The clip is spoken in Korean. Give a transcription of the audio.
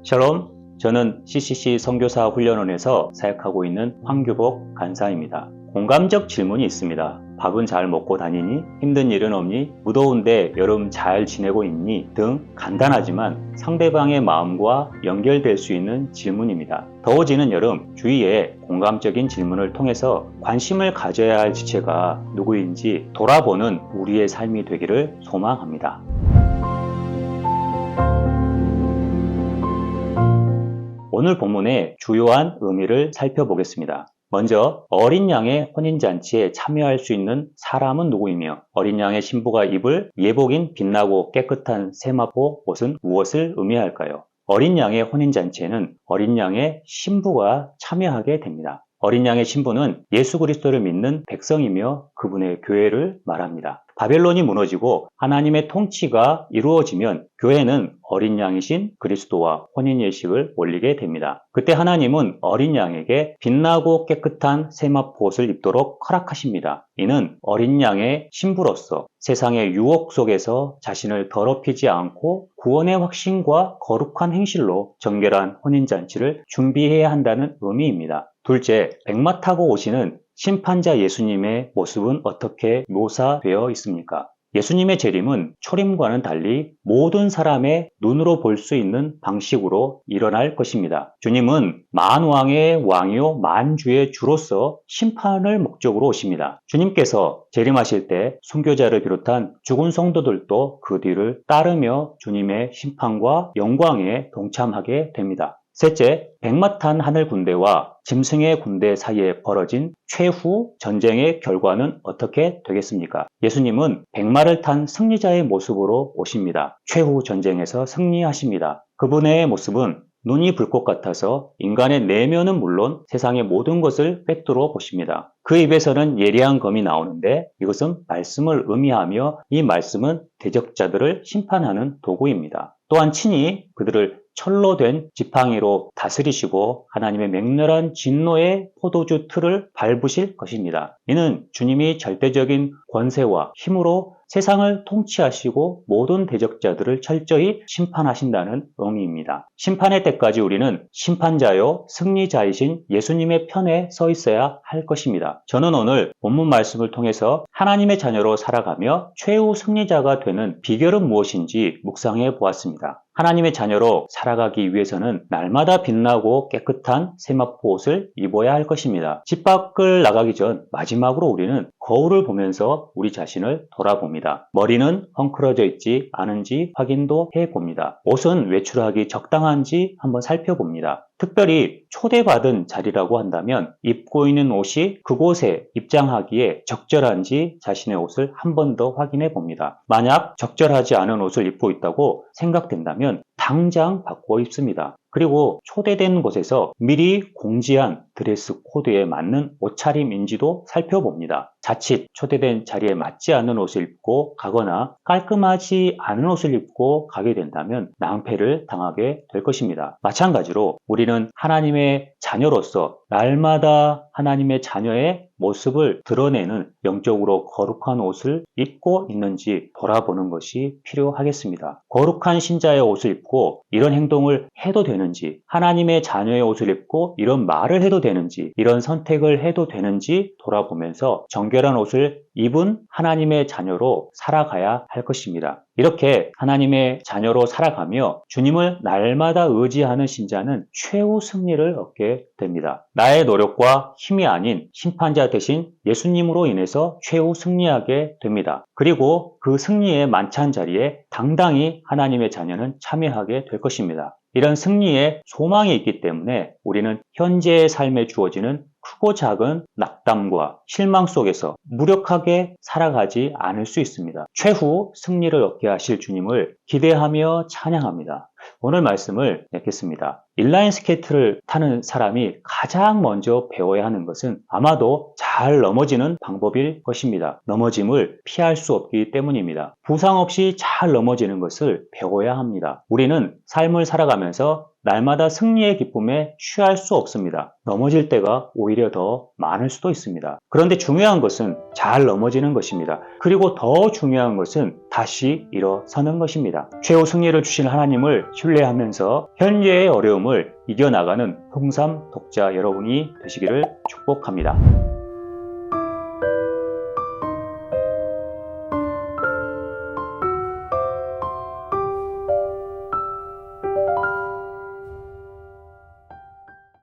샬롬, 저는 CCC 선교사 훈련원에서 사역하고 있는 황규복 간사입니다. 공감적 질문이 있습니다. 밥은 잘 먹고 다니니? 힘든 일은 없니? 무더운데 여름 잘 지내고 있니? 등 간단하지만 상대방의 마음과 연결될 수 있는 질문입니다. 더워지는 여름, 주위에 공감적인 질문을 통해서 관심을 가져야 할 주체가 누구인지 돌아보는 우리의 삶이 되기를 소망합니다. 오늘 본문의 주요한 의미를 살펴보겠습니다. 먼저 어린 양의 혼인잔치에 참여할 수 있는 사람은 누구이며 어린 양의 신부가 입을 예복인 빛나고 깨끗한 세마포 옷은 무엇을 의미할까요? 어린 양의 혼인잔치에는 어린 양의 신부가 참여하게 됩니다. 어린 양의 신부는 예수 그리스도를 믿는 백성이며 그분의 교회를 말합니다. 바벨론이 무너지고 하나님의 통치가 이루어지면 교회는 어린 양이신 그리스도와 혼인 예식을 올리게 됩니다. 그때 하나님은 어린 양에게 빛나고 깨끗한 세마포 옷을 입도록 허락하십니다. 이는 어린 양의 신부로서 세상의 유혹 속에서 자신을 더럽히지 않고 구원의 확신과 거룩한 행실로 정결한 혼인잔치를 준비해야 한다는 의미입니다. 둘째, 백마 타고 오시는 심판자 예수님의 모습은 어떻게 묘사되어 있습니까? 예수님의 재림은 초림과는 달리 모든 사람의 눈으로 볼 수 있는 방식으로 일어날 것입니다. 주님은 만왕의 왕이요 만주의 주로서 심판을 목적으로 오십니다. 주님께서 재림하실 때 순교자를 비롯한 죽은 성도들도 그 뒤를 따르며 주님의 심판과 영광에 동참하게 됩니다. 셋째, 백마 탄 하늘 군대와 짐승의 군대 사이에 벌어진 최후 전쟁의 결과는 어떻게 되겠습니까? 예수님은 백마를 탄 승리자의 모습으로 오십니다. 최후 전쟁에서 승리하십니다. 그분의 모습은 눈이 불 것 같아서 인간의 내면은 물론 세상의 모든 것을 꿰뚫어 보십니다. 그 입에서는 예리한 검이 나오는데 이것은 말씀을 의미하며 이 말씀은 대적자들을 심판하는 도구입니다. 또한 친히 그들을 철로 된 지팡이로 다스리시고 하나님의 맹렬한 진노의 포도주 틀을 밟으실 것입니다. 이는 주님이 절대적인 권세와 힘으로 세상을 통치하시고 모든 대적자들을 철저히 심판하신다는 의미입니다. 심판의 때까지 우리는 심판자요 승리자이신 예수님의 편에 서 있어야 할 것입니다. 저는 오늘 본문 말씀을 통해서 하나님의 자녀로 살아가며 최후 승리자가 되는 비결은 무엇인지 묵상해 보았습니다. 하나님의 자녀로 살아가기 위해서는 날마다 빛나고 깨끗한 세마포 옷을 입어야 할 것입니다. 집 밖을 나가기 전 마지막으로 우리는 거울을 보면서 우리 자신을 돌아봅니다. 머리는 헝클어져 있지 않은지 확인도 해봅니다. 옷은 외출하기 적당한지 한번 살펴봅니다. 특별히 초대받은 자리라고 한다면 입고 있는 옷이 그곳에 입장하기에 적절한지 자신의 옷을 한 번 더 확인해 봅니다. 만약 적절하지 않은 옷을 입고 있다고 생각된다면 당장 바꿔 입습니다. 그리고 초대된 곳에서 미리 공지한 드레스 코드에 맞는 옷차림인지도 살펴봅니다. 자칫 초대된 자리에 맞지 않는 옷을 입고 가거나 깔끔하지 않은 옷을 입고 가게 된다면 낭패를 당하게 될 것입니다. 마찬가지로 우리는 하나님의 자녀로서 날마다 하나님의 자녀의 모습을 드러내는 영적으로 거룩한 옷을 입고 있는지 돌아보는 것이 필요하겠습니다. 거룩한 신자의 옷을 입고 이런 행동을 해도 되는지, 하나님의 자녀의 옷을 입고 이런 말을 해도 되는지, 이런 선택을 해도 되는지 돌아보면서 정결한 옷을 입은 하나님의 자녀로 살아가야 할 것입니다. 이렇게 하나님의 자녀로 살아가며 주님을 날마다 의지하는 신자는 최후 승리를 얻게 됩니다. 나의 노력과 힘이 아닌 심판자 대신 예수님으로 인해서 최후 승리하게 됩니다. 그리고 그 승리의 만찬 자리에 당당히 하나님의 자녀는 참여하게 될 것입니다. 이런 승리에 소망이 있기 때문에 우리는 현재의 삶에 주어지는 크고 작은 낙담과 실망 속에서 무력하게 살아가지 않을 수 있습니다. 최후 승리를 얻게 하실 주님을 기대하며 찬양합니다. 오늘 말씀을 맺겠습니다. 인라인 스케이트를 타는 사람이 가장 먼저 배워야 하는 것은 아마도 잘 넘어지는 방법일 것입니다. 넘어짐을 피할 수 없기 때문입니다. 부상 없이 잘 넘어지는 것을 배워야 합니다. 우리는 삶을 살아가면서 날마다 승리의 기쁨에 취할 수 없습니다. 넘어질 때가 오히려 더 많을 수도 있습니다. 그런데 중요한 것은 잘 넘어지는 것입니다. 그리고 더 중요한 것은 다시 일어서는 것입니다. 최후 승리를 주신 하나님을 신뢰하면서 현재의 어려움을 이겨나가는 홍삼 독자 여러분이 되시기를 축복합니다.